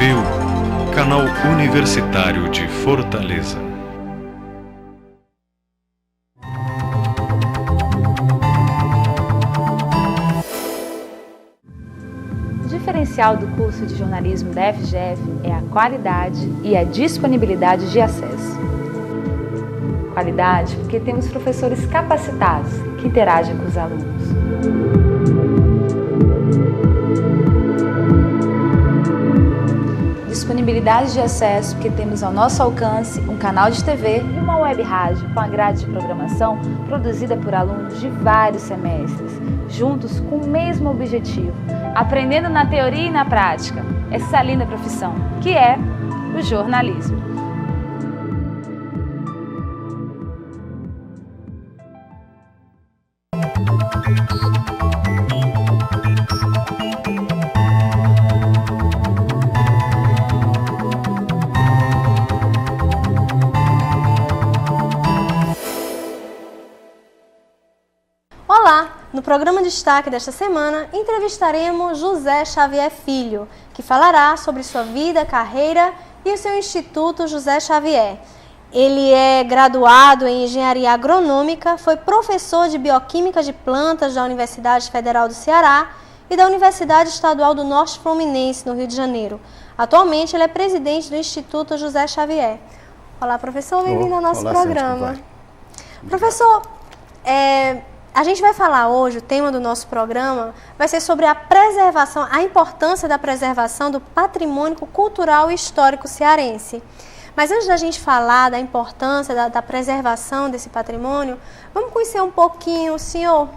UFEU, Canal Universitário de Fortaleza. O diferencial do curso de jornalismo da FGF é a qualidade e a disponibilidade de acesso. Qualidade porque temos professores capacitados que interagem com os alunos. Disponibilidade de acesso porque temos ao nosso alcance um canal de TV e uma web rádio com a grade de programação produzida por alunos de vários semestres, juntos com o mesmo objetivo, aprendendo na teoria e na prática essa linda profissão, que é o jornalismo. Olá! No programa Destaque desta semana, entrevistaremos José Xavier Filho, que falará sobre sua vida, carreira e o seu Instituto José Xavier. Ele é graduado em Engenharia Agronômica, foi professor de Bioquímica de Plantas da Universidade Federal do Ceará e da Universidade Estadual do Norte Fluminense, no Rio de Janeiro. Atualmente, ele é presidente do Instituto José Xavier. Olá, professor, bem-vindo ao nosso programa. Professor, a gente vai falar hoje, o tema do nosso programa vai ser sobre a preservação, a importância da preservação do patrimônio cultural e histórico cearense. Mas antes da gente falar da importância da preservação desse patrimônio, vamos conhecer um pouquinho o senhor.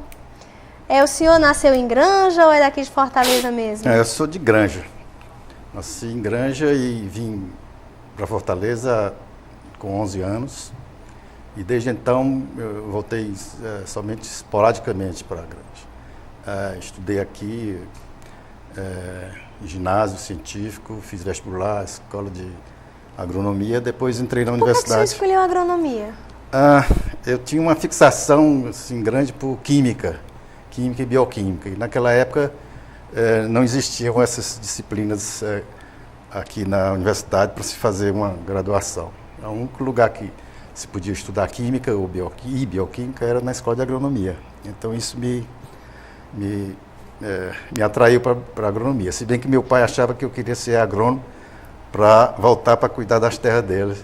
O senhor nasceu em Granja ou é daqui de Fortaleza mesmo? Eu sou de Granja. Nasci em Granja e vim para Fortaleza com 11 anos. E desde então eu voltei somente esporadicamente para a Granja. Estudei aqui, ginásio científico, fiz vestibular, escola de agronomia, depois entrei na universidade. Por que você escolheu agronomia? Eu tinha uma fixação assim, grande por química e bioquímica. E naquela época não existiam essas disciplinas aqui na universidade para se fazer uma graduação. O único lugar que se podia estudar química ou bioquímica era na escola de agronomia. Então isso me atraiu para a agronomia. Se bem que meu pai achava que eu queria ser agrônomo para voltar para cuidar das terras dele.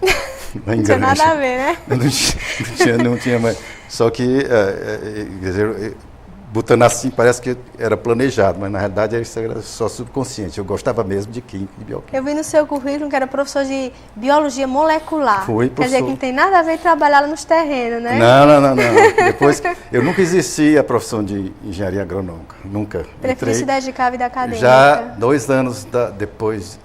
Não tinha nada a ver, né? Não tinha mais. Só que, quer dizer, botando assim, parece que era planejado, mas na realidade isso era só subconsciente. Eu gostava mesmo de química e bioquímica. Eu vi no seu currículo que era professor de biologia molecular. Fui professor. Quer dizer que não tem nada a ver trabalhar lá nos terrenos, né? Não. Depois, eu nunca exerci a profissão de engenharia agronômica, nunca. Preferi se dedicar à vida acadêmica. Já 2 anos depois,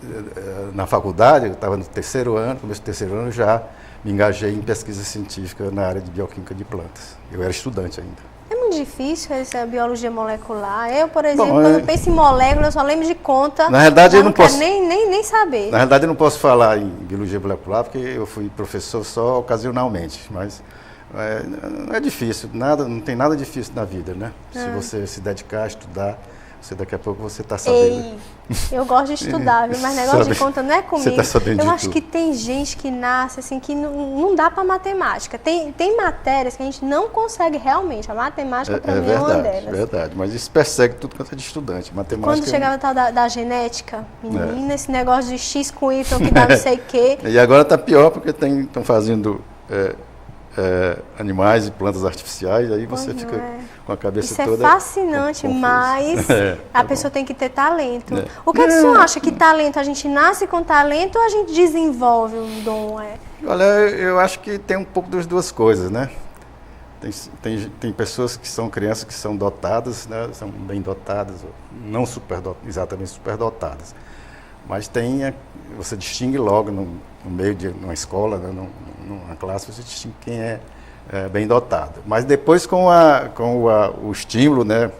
na faculdade, eu estava no começo do terceiro ano, já me engajei em pesquisa científica na área de bioquímica de plantas. Eu era estudante ainda. É muito difícil essa biologia molecular. Eu, por exemplo, quando eu penso em molécula, eu só lembro de conta. Na realidade, eu não posso nem saber. Na realidade, eu não posso falar em biologia molecular, porque eu fui professor só ocasionalmente. Mas não é difícil, não tem nada difícil na vida, né? Se você se dedicar a estudar, daqui a pouco você está sabendo. Eu gosto de estudar, viu? Mas negócio de conta não é comigo. Você está sabendo Eu acho que tem gente que nasce assim, que não dá para matemática. Tem matérias que a gente não consegue realmente. A matemática, para mim, é uma delas. É verdade, mas isso persegue tudo quanto é de estudante. Matemática. Quando chegava a tal da genética, menina, esse negócio de X com Y que dá não sei o quê. E agora está pior, porque estão fazendo animais e plantas artificiais, aí você fica com a cabeça toda... Isso é fascinante, mas a pessoa tem que ter talento. O que é que o senhor acha? Que talento, a gente nasce com talento ou a gente desenvolve um dom? Olha, eu acho que tem um pouco das duas coisas, né? Tem pessoas que são crianças que são dotadas, né? São bem dotadas, não exatamente superdotadas. Mas você distingue logo no meio de uma escola, né, numa classe, você distingue quem é bem dotado. Mas depois com o estímulo, né,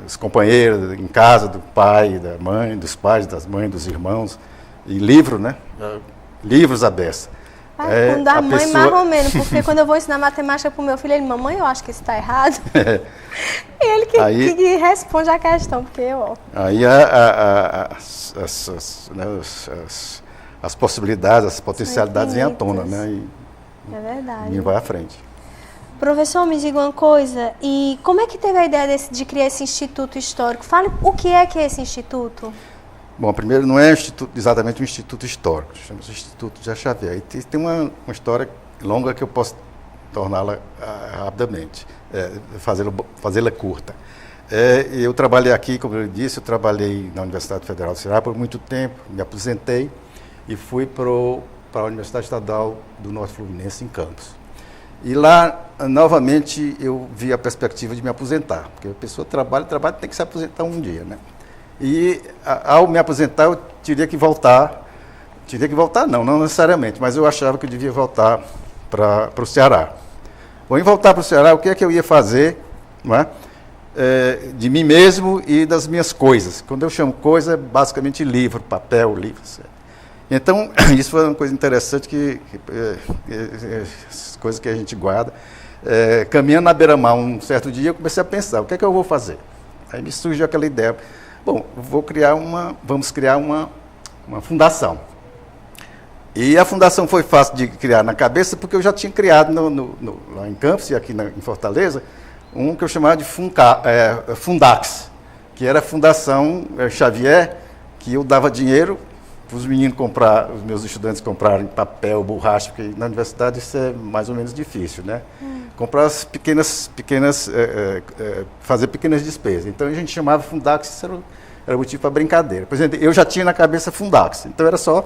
dos companheiros em casa, do pai, da mãe, dos pais, das mães, dos irmãos, e livro, né, livros à beça. Com da mãe, mais ou menos, porque quando eu vou ensinar matemática pro meu filho, ele, mamãe, eu acho que isso está errado. E ele que responde a questão, porque eu... Aí as possibilidades, as potencialidades vêm à tona, né? É verdade. E vai à frente. Professor, me diga uma coisa, e como é que teve a ideia de criar esse Instituto Histórico? Fale o que é esse Instituto? Bom, primeiro, não é exatamente um instituto histórico, chama-se Instituto José Xavier. E tem uma história longa que eu posso torná-la rapidamente, fazê-la curta. Eu trabalhei aqui, como eu disse, eu trabalhei na Universidade Federal do Ceará por muito tempo, me aposentei e fui para a Universidade Estadual do Norte Fluminense, em Campos. E lá, novamente, eu vi a perspectiva de me aposentar, porque a pessoa trabalha, tem que se aposentar um dia, né? E ao me aposentar, eu teria que voltar não necessariamente, mas eu achava que eu devia voltar para o Ceará. Bom, em voltar para o Ceará, o que é que eu ia fazer, não é? De mim mesmo e das minhas coisas. Quando eu chamo coisa, é basicamente livro, papel, livro. Certo? Então, isso foi uma coisa interessante, as coisas que a gente guarda. Caminhando na beira-mar um certo dia, eu comecei a pensar, o que é que eu vou fazer? Aí me surgiu aquela ideia. Bom, vamos criar uma fundação. E a fundação foi fácil de criar na cabeça, porque eu já tinha criado lá em Campos e aqui em Fortaleza, um que eu chamava de Fundax, que era a Fundação Xavier, que eu dava dinheiro para os meninos os meus estudantes comprarem papel, borracha, porque na universidade isso é mais ou menos difícil, né? Comprar as fazer pequenas despesas. Então a gente chamava Fundax, isso era motivo para brincadeira. Por exemplo, eu já tinha na cabeça Fundax, então era só,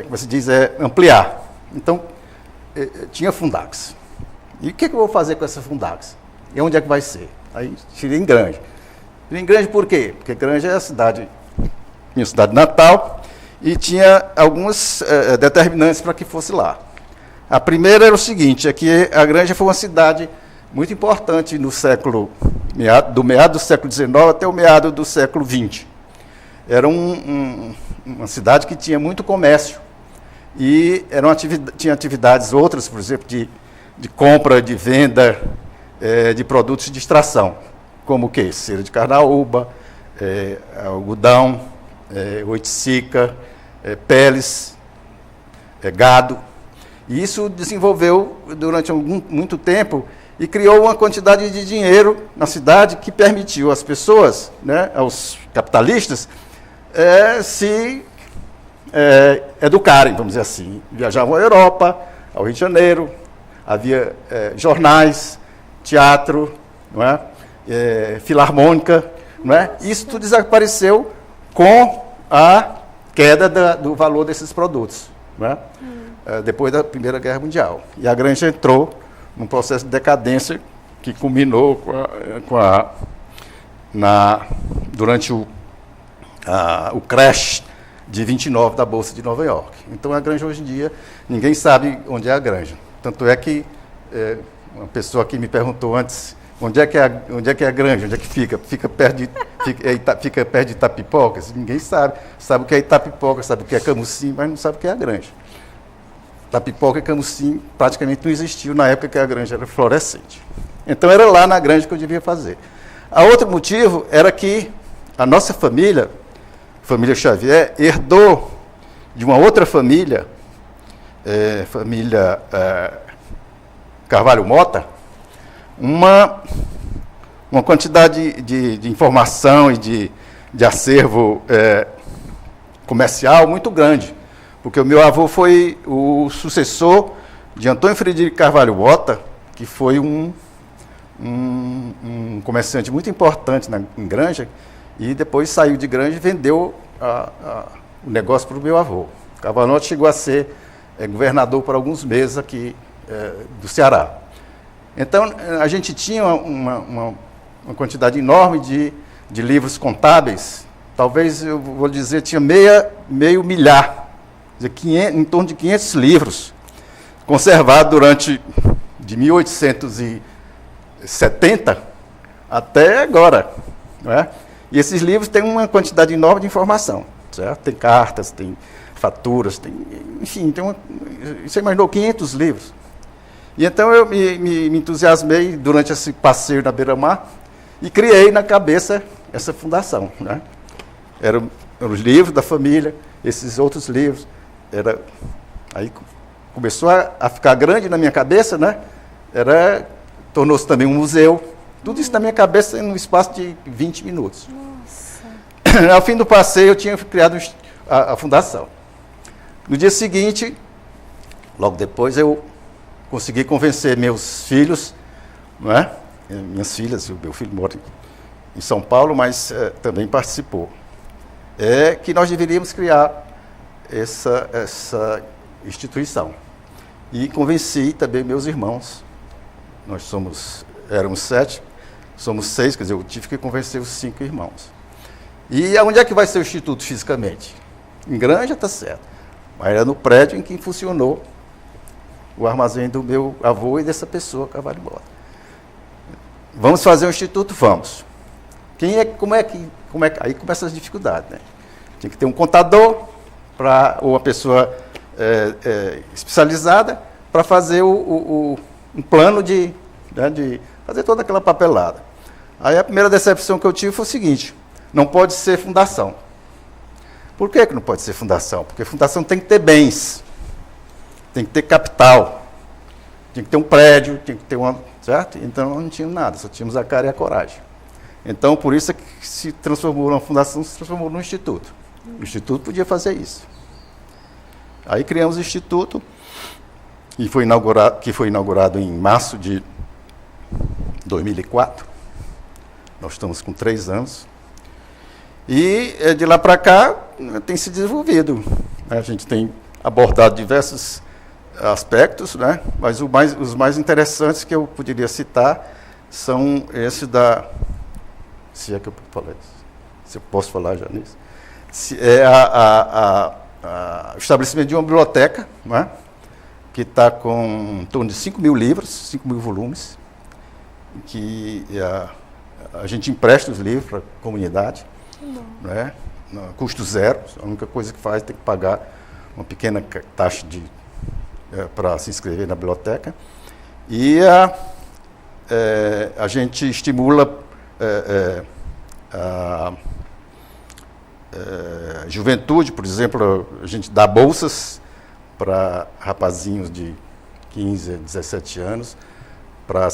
como se diz, ampliar. Então, tinha Fundax. E o que eu vou fazer com essa Fundax? E onde é que vai ser? Aí tirei em Granja. Tirei em Granja por quê? Porque Granja é minha cidade natal, e tinha algumas determinantes para que fosse lá. A primeira era o seguinte, é que a Granja foi uma cidade muito importante no do meado do século XIX até o meado do século XX. Era uma cidade que tinha muito comércio e tinha atividades outras, por exemplo, de compra, de venda de produtos de extração, como o quê? Cera de carnaúba, algodão, oiticica, peles, gado. E isso desenvolveu durante muito tempo e criou uma quantidade de dinheiro na cidade que permitiu às pessoas, né, aos capitalistas, se educarem, vamos dizer assim. Viajavam à Europa, ao Rio de Janeiro, havia jornais, teatro, não é? Filarmônica, não é? Isso tudo desapareceu com a queda do valor desses produtos, não é? Depois da Primeira Guerra Mundial. E a Granja entrou num processo de decadência que culminou durante o crash de 29 da Bolsa de Nova York. Então a Granja hoje em dia, ninguém sabe onde é a Granja. Tanto é que uma pessoa aqui me perguntou antes, onde é que é a Granja, onde é que fica? Fica perto de Itapipoca? Ninguém sabe. Sabe o que é Itapipoca, sabe o que é Camusim, mas não sabe o que é a Granja. Itapipoca e Camusim praticamente não existiam na época que a Granja era florescente. Então era lá na Granja que eu devia fazer. A outro motivo era que a nossa família Xavier, herdou de uma outra família, família Carvalho Mota, uma quantidade de informação e de acervo comercial muito grande, porque o meu avô foi o sucessor de Antônio Frederico Carvalho Mota, que foi um comerciante muito importante em Granja, e depois saiu de Granja e vendeu o negócio para o meu avô. Carvalho Mota chegou a ser governador por alguns meses aqui do Ceará. Então, a gente tinha uma quantidade enorme de livros contábeis, talvez, eu vou dizer, tinha meio milhar, em torno de 500 livros, conservados de 1870 até agora, não é? E esses livros têm uma quantidade enorme de informação, certo? Tem cartas, tem faturas, enfim, você imaginou 500 livros. E então eu me entusiasmei durante esse passeio na beira-mar e criei na cabeça essa fundação, né? Eram os livros da família, esses outros livros. Aí começou a ficar grande na minha cabeça, né? Tornou-se também um museu. Tudo isso na minha cabeça em um espaço de 20 minutos. Nossa. Ao fim do passeio, eu tinha criado a fundação. No dia seguinte, logo depois, eu consegui convencer meus filhos, não é? Minhas filhas, o meu filho mora em São Paulo, mas também participou, que nós deveríamos criar essa instituição. E convenci também meus irmãos. Nós éramos 7, somos 6, quer dizer, eu tive que convencer os 5 irmãos. E onde é que vai ser o Instituto fisicamente? Em Granja, está certo. Mas era no prédio em que funcionou o armazém do meu avô e dessa pessoa, Carvalho Mota. Vamos fazer um instituto? Vamos. Como é que aí começam as dificuldades, né? Tinha que ter um contador, ou uma pessoa especializada, para fazer um plano de fazer toda aquela papelada. Aí a primeira decepção que eu tive foi o seguinte: não pode ser fundação. Por que não pode ser fundação? Porque fundação tem que ter bens, tem que ter capital, tem que ter um prédio, tem que ter certo? Então não tínhamos nada, só tínhamos a cara e a coragem. Então, por isso é que se transformou numa fundação, se transformou num instituto. O instituto podia fazer isso. Aí criamos o instituto, que foi inaugurado em março de 2004. Nós estamos com 3 anos. E de lá para cá tem se desenvolvido. A gente tem abordado diversos aspectos, né? Mas os mais interessantes que eu poderia citar são esse se é que eu falei, se eu posso falar já nisso, o estabelecimento de uma biblioteca, né? Que está com em torno de 5.000 livros, 5.000 volumes, que a gente empresta os livros para a comunidade, né? Custo zero. A única coisa que faz é ter que pagar uma pequena taxa para se inscrever na biblioteca. E a gente estimula a juventude, por exemplo, a gente dá bolsas para rapazinhos de 15 a 17 anos para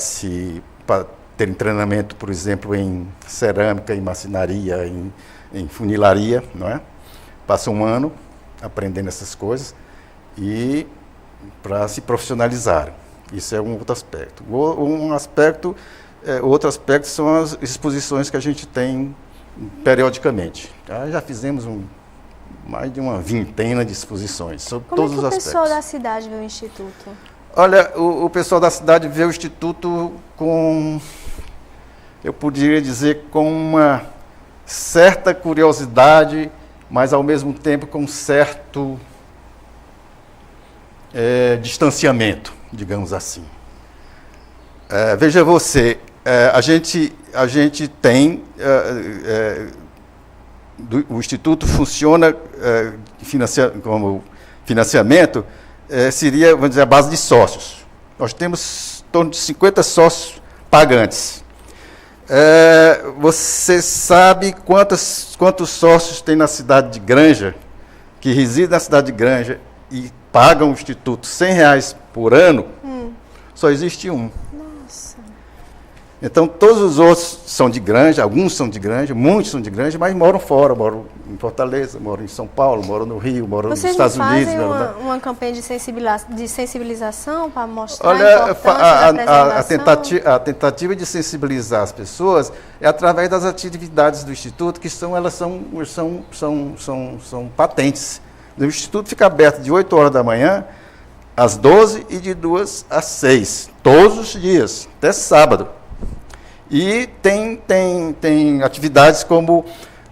terem treinamento, por exemplo, em cerâmica, em marcenaria, em funilaria, não é? Passa um ano aprendendo essas coisas e para se profissionalizarem. Isso é um outro aspecto. Outro aspecto são as exposições que a gente tem periodicamente. Já fizemos mais de uma vintena de exposições sobre todos os aspectos. Como é que o pessoal da cidade vê o Instituto? Olha, o pessoal da cidade vê o Instituto eu poderia dizer, com uma certa curiosidade, mas ao mesmo tempo com um certo distanciamento, digamos assim. Veja você, a gente tem, o Instituto funciona como financiamento, seria, vamos dizer, a base de sócios. Nós temos em torno de 50 sócios pagantes. Você sabe quantos sócios tem na cidade de Granja, que residem na cidade de Granja e pagam o Instituto R$100 por ano? Só existe um. Nossa. Então, todos os outros são de Granja, alguns são de Granja, muitos são de Granja, mas moram fora, moram em Fortaleza, moram em São Paulo, moram no Rio, moram nos Estados Unidos. Vocês não fazem uma campanha de sensibilização para mostrar a importância da preservação? A tentativa de sensibilizar as pessoas é através das atividades do Instituto, que elas são patentes. O Instituto fica aberto de 8 horas da manhã às 12 e de 2 às 6, todos os dias, até sábado. E tem atividades como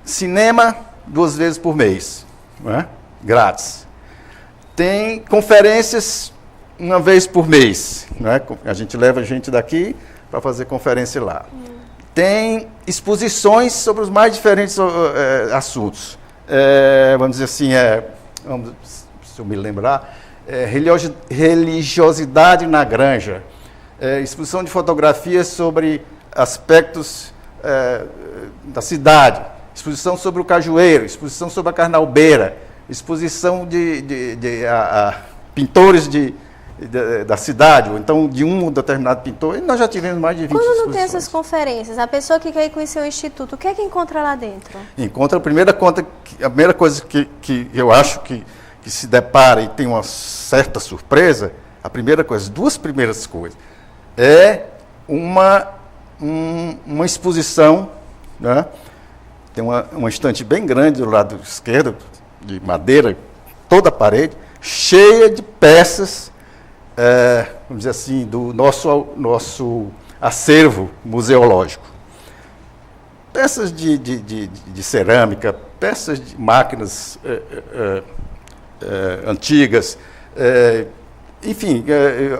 cinema 2 vezes por mês, não é? Grátis. Tem conferências 1 vez por mês, não é? A gente leva gente daqui para fazer conferência lá. Tem exposições sobre os mais diferentes assuntos. Vamos dizer assim, se eu me lembrar, religiosidade na Granja, exposição de fotografias sobre aspectos da cidade, exposição sobre o cajueiro, exposição sobre a carnalbeira, exposição de pintores da cidade, ou então de um determinado pintor. E nós já tivemos mais de 20 exposições. Quando não tem essas conferências, a pessoa que quer ir conhecer o Instituto, o que é que encontra lá dentro? Encontra a primeira coisa que eu acho que se depara e tem uma certa surpresa, duas primeiras coisas, é uma exposição, né? Tem uma estante bem grande do lado esquerdo, de madeira, toda a parede, cheia de peças, vamos dizer assim, do nosso acervo museológico. Peças de cerâmica, peças de máquinas antigas, enfim,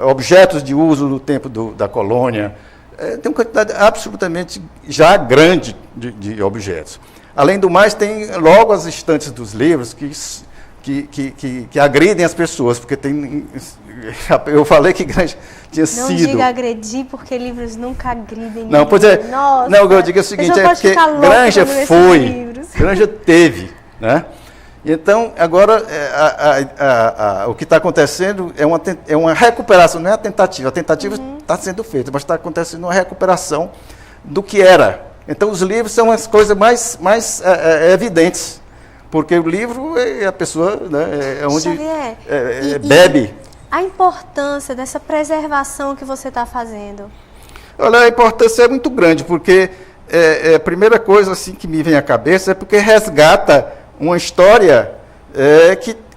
objetos de uso no tempo da colônia. Tem uma quantidade absolutamente já grande de objetos. Além do mais, tem logo as estantes dos livros que agridem as pessoas, porque tem... Eu falei que Granja tinha sido... Não diga agredir, porque livros nunca agridem ninguém. Não, pois é. Nossa, não, eu digo o seguinte, é porque Granja Granja teve, né? Então, agora, o que está acontecendo é uma recuperação, não é a tentativa está sendo feita, mas está acontecendo uma recuperação do que era. Então, os livros são as coisas mais evidentes, porque o livro a pessoa, né, é onde Xavier, bebe. A importância dessa preservação que você está fazendo? Olha, a importância é muito grande, porque a primeira coisa assim, que me vem à cabeça é porque resgata uma história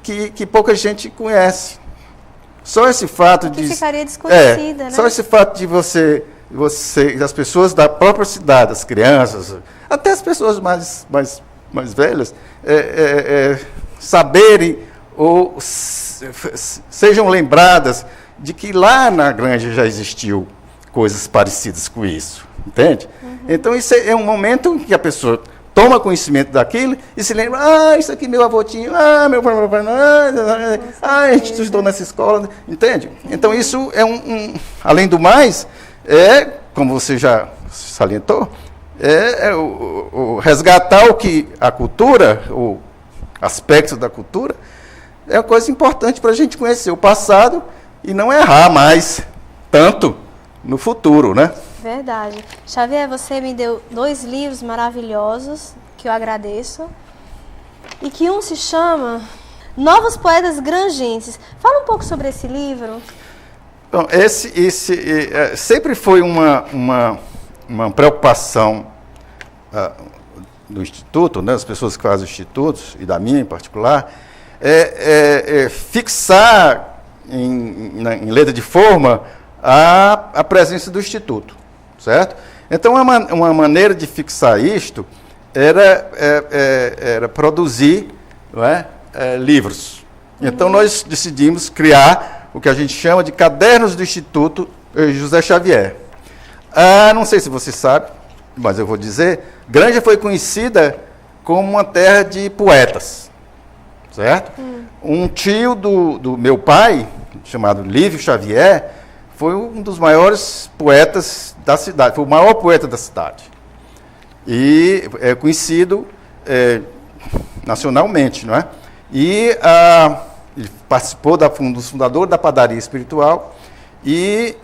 que pouca gente conhece. Só esse fato que ficaria desconhecida, né? Só esse fato de as pessoas da própria cidade, as crianças, até as pessoas mais velhas, saberem ou sejam lembradas de que lá na Granja já existiu coisas parecidas com isso, entende? Então, isso é um momento em que a pessoa toma conhecimento daquilo e se lembra, isso aqui meu avô tinha, meu pai, a gente estudou nessa escola, entende? Então, isso é além do mais, como você já salientou, o resgatar a cultura, o aspecto da cultura, é uma coisa importante para a gente conhecer o passado e não errar mais tanto no futuro, né? Verdade. Xavier, você me deu 2 livros maravilhosos, que eu agradeço, e que um se chama Novos Poetas Granjenses. Fala um pouco sobre esse livro. Bom, esse sempre foi uma preocupação do Instituto, né, das pessoas que fazem os institutos, e da minha em particular, fixar em letra de forma a presença do Instituto, certo? Então, uma maneira de fixar isto era produzir, não é, livros. Então, nós decidimos criar o que a gente chama de Cadernos do Instituto José Xavier. Não sei se você sabe, mas eu vou dizer, Granja foi conhecida como uma terra de poetas, certo? Um tio do meu pai, chamado Lívio Xavier, foi um dos maiores poetas da cidade, foi o maior poeta da cidade. E é conhecido nacionalmente, não é? E ele participou dos fundadores da Padaria Espiritual e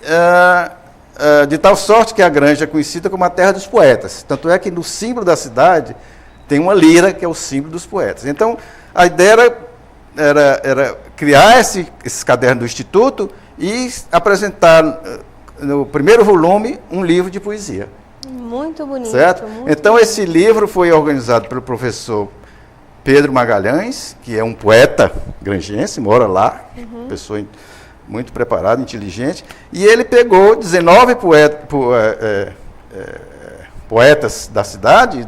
de tal sorte que a Granja é conhecida como a terra dos poetas. Tanto é que no símbolo da cidade tem uma lira, que é o símbolo dos poetas. Então, a ideia era criar esse caderno do Instituto e apresentar no primeiro volume um livro de poesia. Muito bonito. Certo? Muito então, bonito. Esse livro foi organizado pelo professor Pedro Magalhães, que é um poeta granjense, mora lá, pessoa muito preparada, inteligente, e ele pegou 19 poetas da cidade,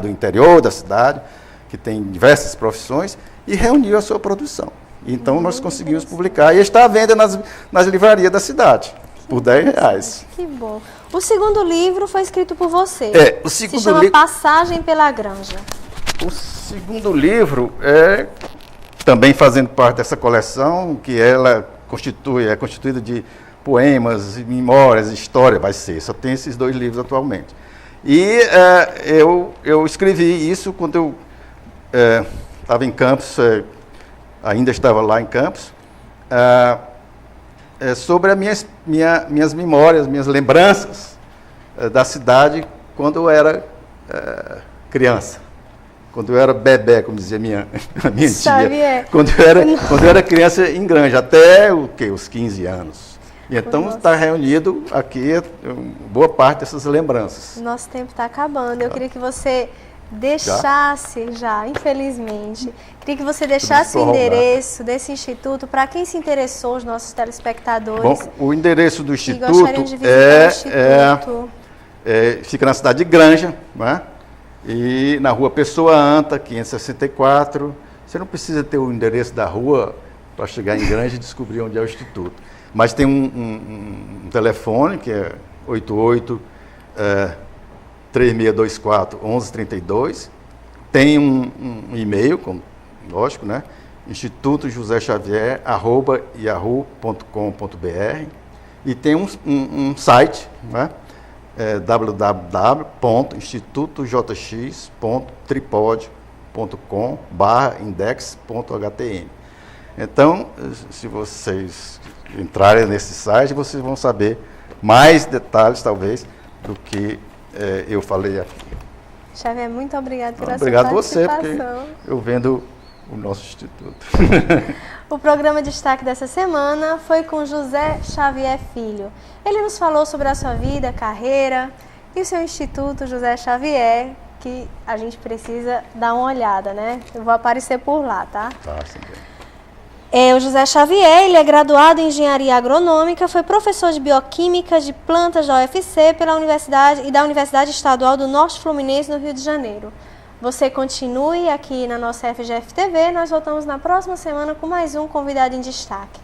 do interior da cidade, que tem diversas profissões, e reuniu a sua produção. Então, nós conseguimos publicar, e está à venda nas livrarias da cidade, por R$10. Que bom. O segundo livro foi escrito por você. O segundo se chama Passagem pela Granja. O segundo livro também fazendo parte dessa coleção, que ela é constituída de poemas, memórias, história, vai ser. Só tem esses 2 livros atualmente. E eu escrevi isso quando eu estava em Campos, ainda estava lá em Campos, sobre as minhas memórias, minhas lembranças da cidade quando eu era criança. Quando eu era bebê, como dizia a minha tia. Quando eu era criança em Granja, até os 15 anos. E então está reunido aqui boa parte dessas lembranças. Nosso tempo está acabando. Eu queria que você deixasse infelizmente, queria que você deixasse o endereço desse instituto para quem se interessou, os nossos telespectadores. Bom, o endereço do instituto fica na cidade de Granja, né? E na rua Pessoa Anta, 564. Você não precisa ter o endereço da rua para chegar em Granja e descobrir onde é o instituto. Mas tem um telefone, que é 88-3624-1132. Tem um e-mail, lógico, né? institutojoséxavier@yahoo.com.br. E tem um site, né? www.institutojx.tripod.com/index.htm. Então, se vocês entrarem nesse site, vocês vão saber mais detalhes, talvez, do que eu falei aqui. Xavier, muito obrigado pela sua participação. Obrigado você, porque eu vendo o nosso instituto. O programa de destaque dessa semana foi com José Xavier Filho. Ele nos falou sobre a sua vida, carreira e o seu instituto José Xavier, que a gente precisa dar uma olhada, né? Eu vou aparecer por lá, tá? Tá, sim. O José Xavier, ele é graduado em Engenharia Agronômica, foi professor de Bioquímica de Plantas da UFC pela Universidade e da Universidade Estadual do Norte Fluminense, no Rio de Janeiro. Você continue aqui na nossa FGF TV, nós voltamos na próxima semana com mais um Convidado em Destaque.